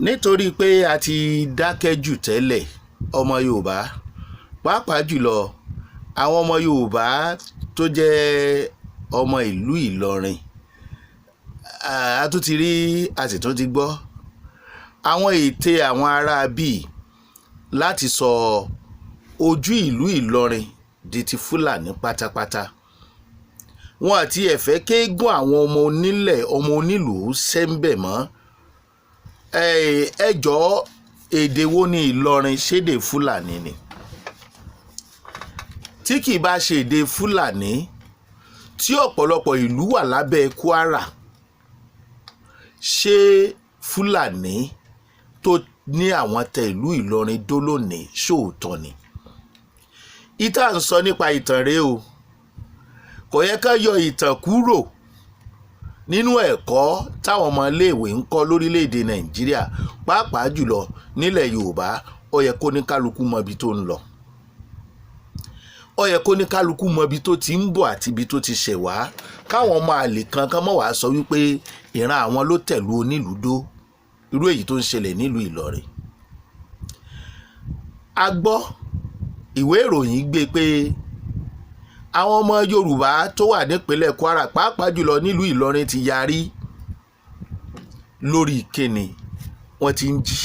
nítorí pé a ti dákẹ́ jù tẹ́lẹ̀ ọmọ Yorùbá pàápàá jùlọ àwọn ọmọ Yorùbá tó jẹ́ ọmọ ìlú Ìlọrin a tún ti rí a sì tún ti gbọ́ àwọn ète àwọn ará bíi láti sọ ojú ìlú Ìlọrin di ti Fúlàní pátápátá wọn àti ẹ̀fẹ́ kéégún àwọn ọmọ onílẹ̀ ọmọ onílùú sẹ́ńbẹ̀ mọ́ ẹ jọ̀ọ́ èdè wo ni Ìlọrin ṣédè Fúlàní ni tí kì í bá ṣe èdè Fúlàní tí ọ̀pọ̀lọpọ̀ ìlú wà lábẹ́ Kwara ṣé Fúlàní tó ní àwọn tẹ ìlú Ìlọrin dólónìí ṣòótọ́ ni ìta ń sọ nípa ìtàn rèé o kò yẹ ká yọ ìtàn kúrò nínú ẹ̀kọ́ táwọn ọmọ iléèwé ń kọ́ lórílẹ̀‐èdè Nàìjíríà pàápàá jùlọ nílẹ̀ Yorùbá ó yẹ kó ní kálukú mọ ibi tó ń lọ ó yẹ kó ní kálukú mọ ibi tó ti ń bọ̀ àti ibi tó ti ṣẹ̀ wá káwọn ọmọ àlè kankan mọ̀ wá sọ wípé ìran àwọn ló tẹ̀lú onílùú dó irú èyí tó ń ṣẹlẹ̀ nílùú Ìlọrin a gbọ́ ìwé ìròyìn gbé pé àwọn ọmọ Yorùbá tó wà nípínlẹ̀ Kwara pàápàá jùlọ nílùú Ìlọrin ti yarí lórí ìkíni wọ́n ti ń jí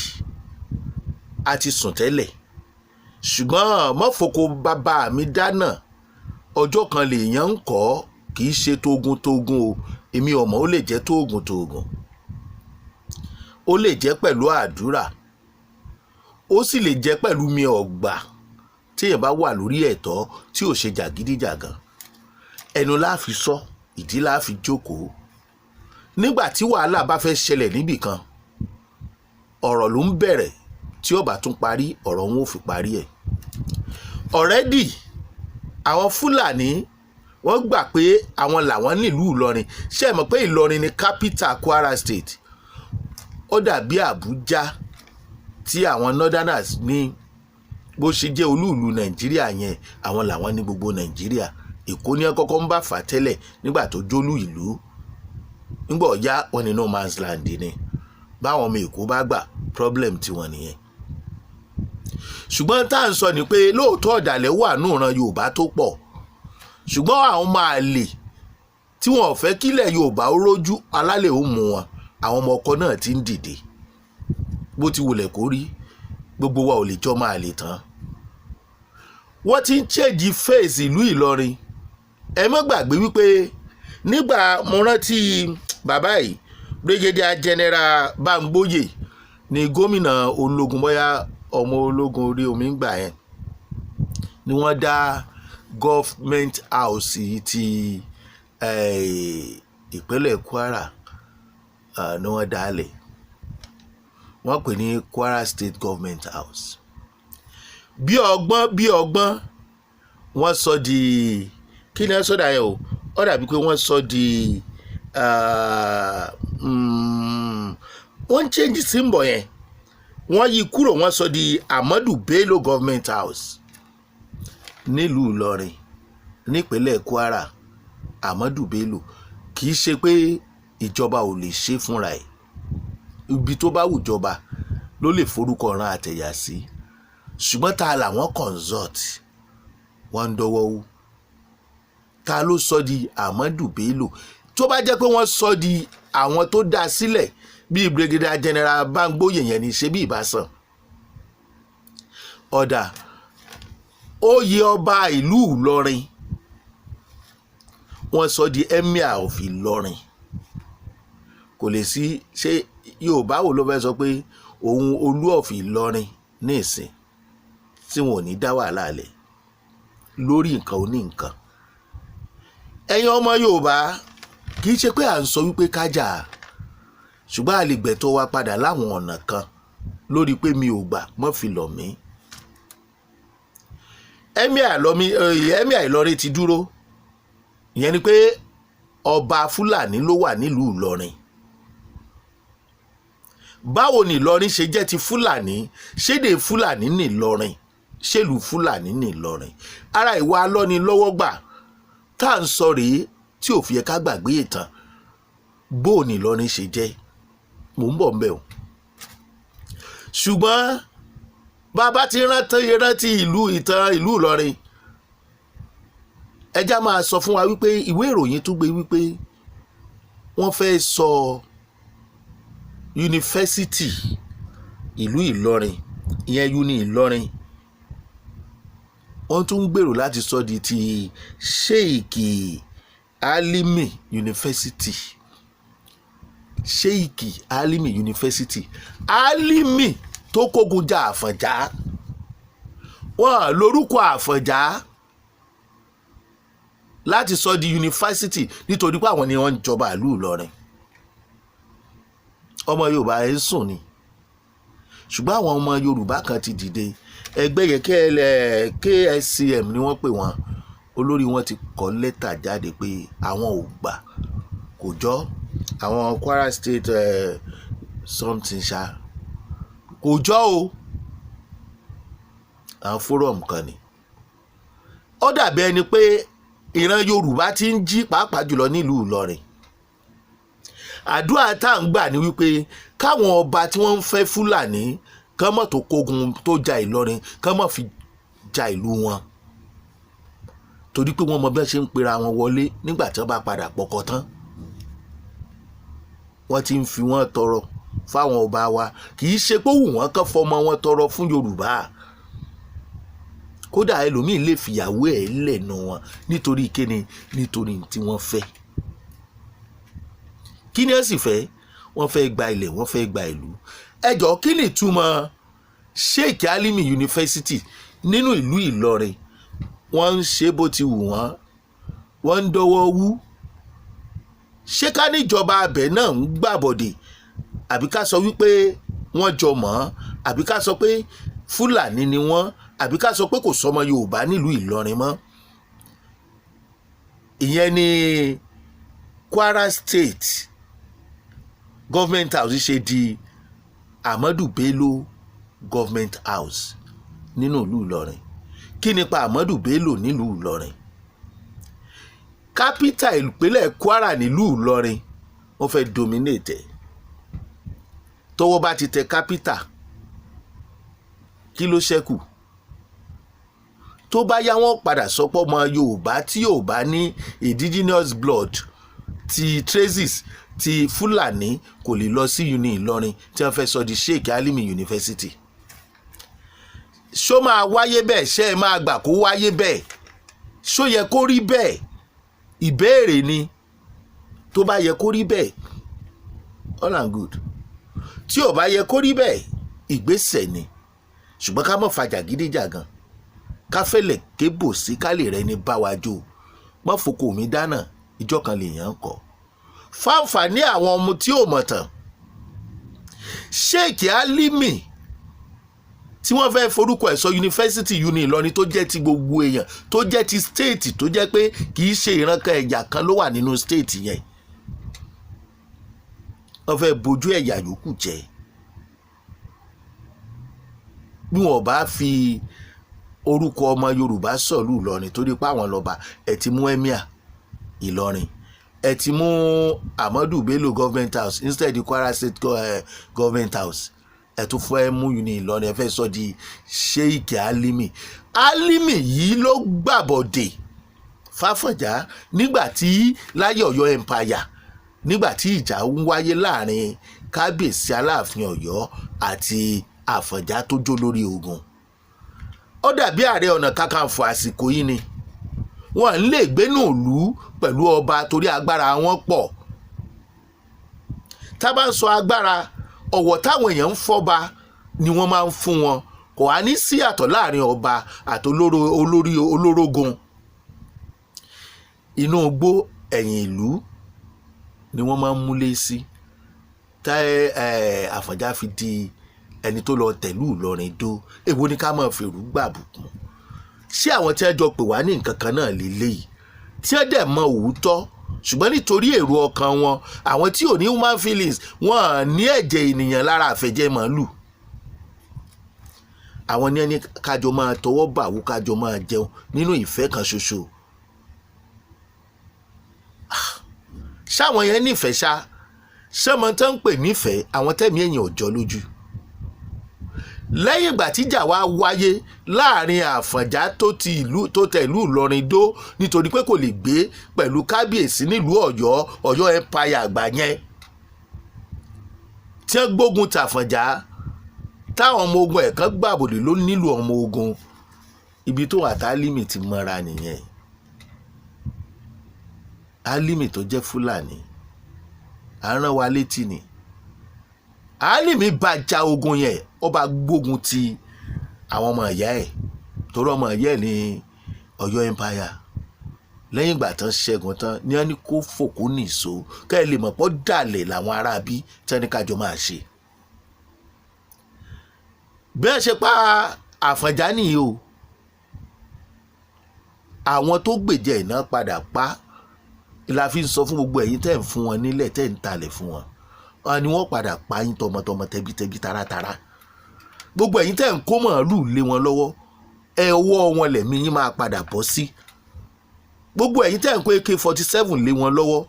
a ti sùn tẹ́lẹ̀ ṣùgbọ́n mọ́fòkò bàbá mi dáná ọjọ́ kan lèèyàn ń kọ́ kì í ṣe tógun o èmi ọmọ ó lè jẹ́ tógun ó lè jẹ́ pẹ̀lú àdúrà ó sì lè jẹ́ pẹ̀lú mi ọ̀gbà tí èèyàn bá wà lórí ẹ̀tọ́ tí ò ṣe jàgídíjàgan ẹnu la fi sọ ìdí la fi jókòó nígbà tí wàhálà bá fẹ́ ṣẹlẹ̀ níbì kan ọ̀rọ̀ ló ń bẹ̀rẹ̀ tí ó bá tún parí ọ̀rọ̀ wọn ò fi parí ẹ̀ ọ̀rẹ́dì àwọn Fúlàní wọ́n gbà pé àwọn làwọn nílùú Ìlọrin ṣé ẹ mọ̀ pé Ìlọrin ni capital Kwara State ó dàbí Àbújá tí àwọn northerners ní bó ṣe jẹ́ olúùlú Nàìjíríà yẹn àwọn làwọn ní gbogbo Nàìjíríà Èkó ní kọ́kọ́ ń bá fà tẹ́lẹ̀ nígbà tó jólú ìlú nígbà ọ̀yá wọn ní no man's land ni báwọn ọmọ Èkó bá gbà problem tiwọn nìyẹn ṣùgbọ́n tá à ń sọ ni pé lóòótọ́ ọ̀dàlẹ̀ wà nù ran Yorùbá tó pọ̀ ṣùgbọ́n àwọn máa lè tí wọn ò fẹ́ kílẹ̀ Yorùbá ó rójú alálẹ̀ ó mú wọn àwọn ọmọ ọkọ náà ti ń dìde bó ti wulẹ̀ kó rí gbogbo wa ò lè jọ máa lè tán wọ́n ti ń change face ìlú Ìlọrin ẹ má gbàgbé wípé nígbà mo rántí bàbá yìí Brigadier General Bámgbóyè ni gómìnà ológun bóyá ọmọ ológun orí omi ń gbà yẹn ni wọ́n dá government house ti ìpínlẹ̀ Kwara ni wọ́n dálẹ̀ wọ́n pè ní Kwara State Government House bí ọgbọ́n wọ́n sọ di kí ni wọ́n sọ dà yẹn o ó dàbí pé wọ́n sọ di wọ́n change symbol yẹn wọ́n yí kúrò wọ́n sọ di Ahmadu Bello Government House nílùú Ìlọrin nípínlẹ̀ Kwara Ahmadu Bello kì í ṣe pé ìjọba ò lè ṣe fúnra ẹ̀ ibi tó bá wùjọba ló lè forúkọ ran àtẹ̀yà sí ṣùgbọ́n ta làwọn consult wọ́n ń dọwọ́ wú ta ló sọ di Ahmadu Bello tó bá jẹ́ pé wọ́n sọ di àwọn tó dá sílẹ̀ bíi Brigadier General Bámgbóyè yẹn ní ṣe bí ìbásàn ọ̀dà oyè ọba ìlú Ìlọrin wọ́n sọ di Emir of Ìlọrin kò lè sí ṣé Yorùbá wo ló fẹ́ sọ pé òun Olú of Ìlọrin ní ìsìn tí wọn ò ní dá wàhálà lẹ̀ lórí nǹkan oní nǹkan ẹ̀yin ọmọ Yorùbá kì í ṣe pé à ń sọ wípé kájà ṣùgbọ́n a lè gbẹ̀tọ́ wa padà láwọn ọ̀nà kan lórí pé mi ò gbà mọ́ fi lọ̀ mí Emir Ìlọrin ti dúró ìyẹn ni pé ọba Fúlàní ló wà nílùú Ìlọrin báwo ni Ìlọrin ṣe jẹ́ ti Fúlàní ṣédè Fúlàní ní Ìlọrin ṣèlú Fúlàní ní Ìlọrin ara ìwà alọ́nilọ́wọ́gbà tá à ń sọ rèé tí ò fi yẹ ká gbàgbé ìtàn bó ní Ìlọrin ṣe jẹ́ mò ń bọ̀ ń bẹ̀ o. ṣùgbọ́n bàbá ti rántí ìtàn ìlú Ìlọrin ẹjá máa sọ fún wa wípé ìwé ìròyìn tún gbé wípé wọ́n fẹ́ sọ yunifásitì ìlú Ìlọrin ìyẹn uni Ìlọrin wọ́n tún ń gbèrò láti sọ di ti Sheikh Alimi University. Sheikh Alimi University. Alimi tó kógun jà Àfọ̀njá wọ́n lórúkọ Àfọ̀njá láti sọ di yunifásitì nítorí pé àwọn ni wọ́n ń jọba ìlú Ìlọrin. Ọmọ Yorùbá ẹ̀ ń sùn ni ṣùgbọ́n àwọn ọmọ Yorùbá kan ti dìde ẹgbẹ́ yẹn KSCM ni wọ́n pè wọ́n olórí wọn ti kọ lẹ́tà jáde pé àwọn ò gbà kò jọ àwọn Kwara State something ṣá kò jọ o àwọn forum kan ni ó dàbí ẹni pé ìran Yorùbá ti ń jí pàápàá jùlọ nílùú Ìlọrin. Àdúrà tá à ń gbà ní wípé káwọn ọba tí wọ́n ń fẹ́ Fúlàní kán mọ̀ tó kógun tó ja Ìlọrin kán mọ̀ fi ja ìlú wọn torí pé wọ́n mọ bẹ́ẹ̀ ṣe ń pera wọn wọlé nígbà tí wọ́n bá padà pọkọ tán. Wọ́n ti ń fi wọ́n tọrọ fáwọn ọba wa kì í ṣe pé wù wọ́n kán fọmọ wọn tọrọ fún Yorùbá kódà ẹlòmíì lè fìyàwó ẹ̀ lẹ́nu wọn nítorí kíni nítorí tí wọ́n fẹ́. Kí ni ẹ sì fẹ́ wọ́n fẹ́ gba ilẹ̀ wọ́n fẹ́ gba ìlú. Ẹjọ́ kí ni ìtumọ̀ Sheikh Alimi University nínú ìlú Ìlọrin wọ́n ń ṣe bó ti wù wọ́n ń dọwọ́ wú. Ṣé ká níjọba abẹ náà ń gbàbọ̀dè àbí ká sọ wípé wọ́n jọ mọ́ àbí ká sọ pé Fúlàní ni wọ́n àbí ká sọ pé kò sọmọ Yorùbá nílùú Ìlọrin mọ́. Ìyẹn ni Kwara State Government House ṣe di Ahmadu Bello Government House nínú ìlú Ìlọrin. Kí nípa Ahmadu Bello nílùú Ìlọrin? Capital ìpínlẹ̀ Kwara nílùú Ìlọrin wọ́n fẹ́ dominate ẹ̀. Tọ́wọ́ bá ti tẹ capital kí ló ṣẹ́kù? Tó bá yá wọ́n padà sọpọ̀ ọmọ Yorùbá tí Yorùbá ní indigenous blood ti traces ti Fúlàní kò lè lọ sí uni Ìlọrin tí wọ́n fẹ́ sọ di Sheikh Alimi University. Ṣó máa wáyé bẹ́ẹ̀ ṣé ẹ máa gbà kó wáyé bẹ́ẹ̀? Ṣó yẹ kó rí bẹ́ẹ̀? Ìbéèrè ni. Tó bá yẹ kó rí bẹ́ẹ̀ all and good. Tí ò bá yẹ kó rí bẹ́ẹ̀ ìgbésẹ̀ ni. Ṣùgbọ́n ká má fa jàgídíjàgan ká fẹ́lẹ̀ kébò sí kálẹ̀ rẹ ní báwájú má foko mi dáná ìjọ kan lèèyàn kọ́. Fáǹfààní àwọn ọmọ tí ò mọ̀ tán Sheikh Alimi tí wọ́n fẹ́ forúkọ ẹ̀ sọ yunifásitì uni Ìlọrin tó jẹ́ ti gbogbo èèyàn tó jẹ́ ti state tó jẹ́ pé kì í ṣe ìrankan ẹ̀yà kan ló wà nínú state yẹn. Wọ́n fẹ́ bojú ẹ̀yà yòókù jẹ́ bí wọ́n bá fi orúkọ ọmọ Yorùbá sọ̀lú Ìlọrin torí pé àwọn lọ́ba ẹ̀ ti mú emir Ìlọrin ẹ̀ ti mú Ahmadu Bello Government House instead of Kwara State Government House ẹ̀ tún fẹ́ mú uni Ìlọrin ẹ̀ fẹ́ sọ di Sheikh Alimi. Alimi yìí ló gbàbọ̀dè f'Áfọ̀njá nígbà tí láyé Ọ̀yọ́ empire nígbà tí ìjà ń wáyé láàrin kábíyèsí Aláàfin Ọ̀yọ́ àti Àfọ̀njá tó jó lórí ogun. Ó dàbí Ààrẹ Ọ̀nà Kakanfò àsìkò yìí ni wọ́n ń lè gbénú ìlú pẹ̀lú ọba torí agbára wọn pọ̀. Tá bá ń sọ agbára ọ̀wọ̀ táwọn èèyàn ń fọ́ba ni wọ́n máa ń fún wọn kò wá ní sí àtọ̀ láàrin ọba àti olórí olórógun. Inú igbó ẹ̀yìn ìlú ni wọ́n máa ń múlé sí tá Àfọ̀njá fi di ẹni tó lọ tẹ̀lú Ìlọrin dó. Èwo ni ká máa fèrú gbàbùkún? Ṣé àwọn tí ẹ jọ pè wá ní nǹkan kan náà lélẹ́yìí tí ẹ dẹ̀ mọ òótọ́ ṣùgbọ́n nítorí èrò ọkàn wọn àwọn tí ò ní human feelings wọn ní ẹ̀jẹ̀ ènìyàn lára àfẹ̀jẹ̀ màálù. Àwọn ní ẹni kájọ máa tọwọ́ bàwú kájọ máa jẹun nínú ìfẹ́ kan ṣoṣo. Ṣáwọn yẹn nífẹ̀ẹ́ ṣá ṣé ọmọ tó ń pè nífẹ̀ẹ́ àwọn tẹ̀mí èèyàn ọ̀jọ́ lójú. lẹ́yìn ìgbà tíjà wá wáyé láàrin Àfọ̀njá tó tẹ ìlú Ìlọrin dó nítorí pé kò lè gbé pẹ̀lú kábíyèsí nílùú Ọ̀yọ́ empire àgbà yẹn tí wọ́n gbógun tàfọ̀njá táwọn ọmọ ogun ẹ̀kan gbàbòdè ló nílùú ọmọ ogun ibi tó wà tá Álímì ti mọ́ra nìyẹn. Álímì tó jẹ́ Fúlàní àrán wa létí ni Álímì bá ja ogun yẹn ó bá gbógun ti àwọn ọmọ ìyá ẹ̀ torí ọmọ ìyá ẹ̀ ní Ọ̀yọ́ empire lẹ́yìn ìgbà tán ṣẹ́gun tán ní wọ́n ní kó fòkú nìṣó kẹ́ ẹ lè mọ̀ pọ́ dàlẹ̀ làwọn aráabí tí wọ́n ní kájọ máa ṣe. bí wọ́n ṣe pa Àfọ̀njá nìyí o àwọn tó gbèjẹ iná padà pa la fi ń sọ fún gbogbo ẹ̀yin tẹ́ ń fún wọn nílẹ̀ tẹ́ ń talẹ̀ fún wọn ni wọ́n padà pa yín tọmọtọmọ tẹbítẹbí taratara gbogbo ẹ̀yin tẹ́ ń kó màálù lé wọn lọ́wọ́ ọwọ́ wọn lẹ̀mí yín máa padà bọ́ sí gbogbo ẹ̀yin tẹ́ ń kó AK-47 lé wọn lọ́wọ́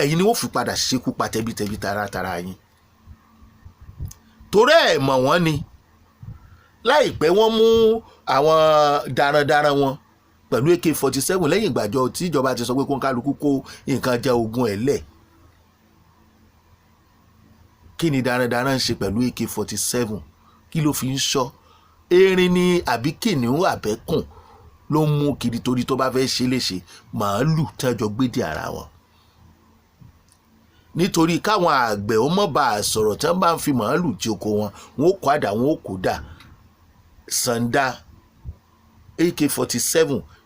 ẹ̀yin ni wọ́n fi padà ṣekú pa tẹbítẹbí taratara yín torí ẹ̀ mọ̀ wọ́n ni láìpẹ́ wọ́n mú àwọn darandaran wọn pẹ̀lú AK-47 lẹ́yìn ìgbàjọ tí ìjọba ti sọ pé kó ń kálukú kó nǹkan jẹ ogun ẹ̀ lẹ̀ kí ni darandaran ń ṣe pẹ̀lú AK-47 kí ló fi ń ṣọ́ erin ni àbí kìnìún àbẹ́kùn ló ń mú kiri torí tó bá fẹ́ ṣe léṣe màálù tẹ́jọ gbédè ara wọn nítorí káwọn àgbẹ̀ ó mọ̀ bá a sọ̀rọ̀ tí wọ́n bá ń fi màálù tí oko wọn wọn ó kó àdá wọn ó kó dà sàǹdà AK-47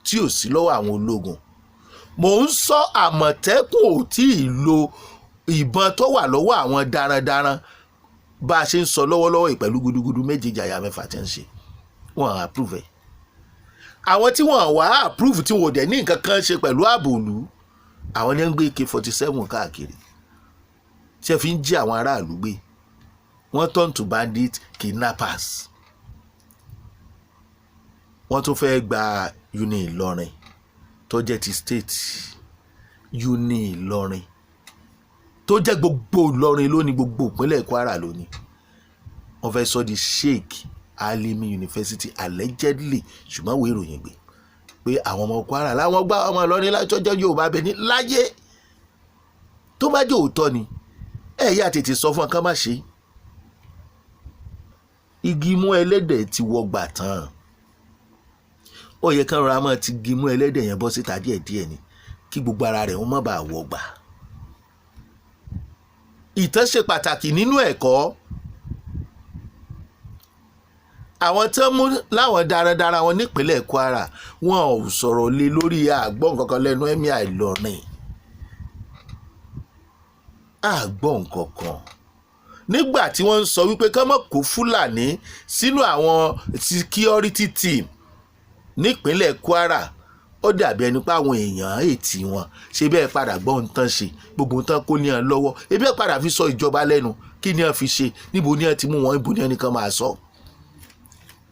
tí ò sí lọ́wọ́ àwọn ológun mò ń sọ Àmọ̀tẹ́kùn ò tí ì lo ìbọn tó wà lọ́wọ́ àwọn darandaran bá a ṣe ń sọ lọ́wọ́lọ́wọ́ pẹ̀lú gudugudu méje jàyà mẹ́fà tí ń ṣe wọ́n approve ẹ̀ àwọn tí wọ́n wá approve tí wọ́n dẹ̀ ní nǹkan kan ṣe pẹ̀lú ààbò ìlú àwọn ní ń gbé AK-47 káàkiri tí ẹ fi ń jí àwọn aráàlú gbé wọ́n turn to bandit kidnappers wọ́n tún fẹ́ gba uni Ìlọrin tó jẹ́ ti state uni Ìlọrin tó jẹ́ gbogbo Ìlọrin lónìí gbogbo ìpínlẹ̀ Kwara lónìí wọ́n fẹ́ sọ di Sheikh Alimi University allegedly ṣùgbọ́n wo ìròyìn gbé pé àwọn ọmọ Kwara láwọn gbá ọmọ Ìlọrin lájọjọ́ Yorùbá bẹ ní láyé tó bá jẹ́ òótọ́ ni yá tètè sọ fún ọkàn má ṣe igi mú ẹlẹ́dẹ̀ ti wọgbà tán ó yẹ kán rọra máa ti igi mú ẹlẹ́dẹ̀ yẹn bọ́ síta díẹ̀díẹ̀ ni kí gbogbo ara rẹ̀ wọ́n má bàa wọgbà. Ìtàn ṣe pàtàkì nínú ẹ̀kọ́ àwọn tán mú láwọn darandaran wọn nípínlẹ̀ Kwara wọn ò sọ̀rọ̀ lé lórí àgbọ̀n kankan lẹ́nu Emir Ìlọrin àgbọ̀n kankan nígbà tí wọ́n ń sọ wípé ká má kó Fúlàní sínú àwọn security team nípínlẹ̀ Kwara ó dàbí ẹni pé àwọn èèyàn ètì wọn ṣe bẹ́ẹ̀ padà gbọ́ ohun tán ṣe gbogbo tán kó ní ẹ lọ́wọ́ ebi ẹ padà fi sọ ìjọba lẹ́nu kí ni ẹ fi ṣe níbo ni ẹ ti mú wọn ibo ni ẹnìkan máa sọ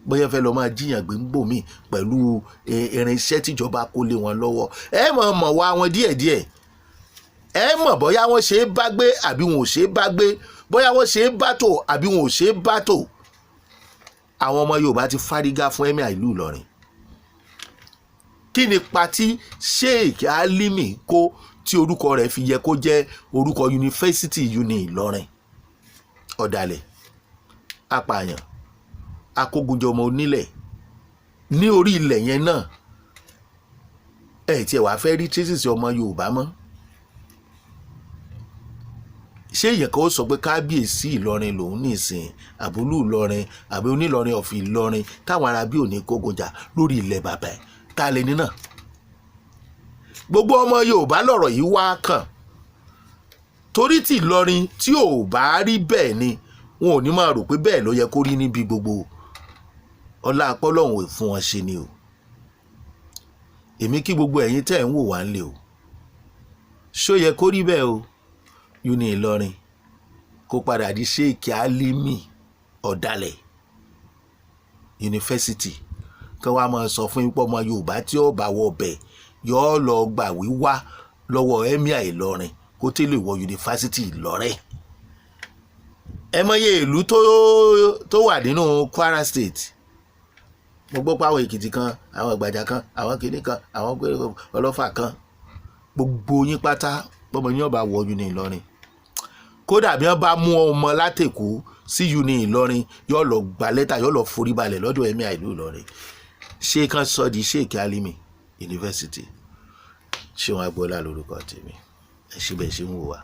bóyá fẹ́ lọ máa jiyàn gbé ń bò mí pẹ̀lú irinṣẹ́ tíjọba kó lé wọn lọ́wọ́ ẹ mọ̀ wá wọn díẹ̀díẹ̀ ẹ mọ̀ bóyá wọ́n ṣe é bá gbé àbí wọn ò ṣe é bá gbé bóyá wọ́n ṣe é bá tò àbí wọn ò ṣe é bá tò àwọn ọmọ Yorùbá ti fárígá fún Emir ìlú Ìlọrin kí ni pati Sheikh Alimi kó tí orúkọ rẹ̀ fi yẹ kó jẹ́ orúkọ yunifásitì uni Ìlọrin ọ̀dàlẹ̀ apààyàn akógunjọ ọmọ onílẹ̀ ní orí ilẹ̀ yẹn náà ẹ̀ tiẹ̀ wàá fẹ́ rí traces ọmọ Yorùbá mọ́ ṣé èèyàn kan ó sọ pé kábíyèsí Ìlọrin lòun ní ìsìn àbúlù Ìlọrin àbí onílọrin ọ̀fìn Ìlọrin táwọn arábí ò ní kógunjà lórí ilẹ̀ bàbá ẹ̀ ta lè ní náà gbogbo ọmọ Yorùbá lọ̀rọ̀ yìí wá kàn torí tí Ìlọrin tí ò bá rí bẹ́ẹ̀ ni wọn ò ní máa rò pé bẹ́ẹ̀ ló yẹ kó rí níbi gbogbo ọlá apọ́lọ́hún fún wọn ṣe ni o èmi kí gbogbo ẹ̀yin tẹ́ ń wò wá ń lé o ṣó yẹ kó rí bẹ́ẹ̀ o uni Ìlọrin kó padà di Sheikh Alimi ọ̀dàlẹ̀ yunifásitì kí wọ́n á máa sọ fún ipò ọmọ Yorùbá tí ó bá wọ bẹ̀ yóò lọ gbà wíwá lọ́wọ́ Emir Ìlọrin kó tẹ́lẹ̀ wọ yunifásitì Ìlọrin ẹ mọye ìlú tó wà nínú Kwara State. Mo gbọ́ pé àwọn Èkìtì kan, àwọn Ìgbàjà kan, àwọn kìnní kan, àwọn Ọlọ́fà kan, gbogbo yín pátá bọ́mọ yín ọba wọ uni Ìlọrin. Kódà bí wọ́n bá mú ọmọ látèkó sí uni Ìlọrin yóò lọ gba lẹ́tà, yóò lọ forí balẹ̀ lọ́dọ̀ ẹ̀mí ìlú Ìlọrin. Ṣé kan sọ di Sheikh Alimi University. Ṣé wọn Agboola lórúkọ tèmi. Ẹ ṣe bẹ́ẹ̀ ṣe ń wò wá.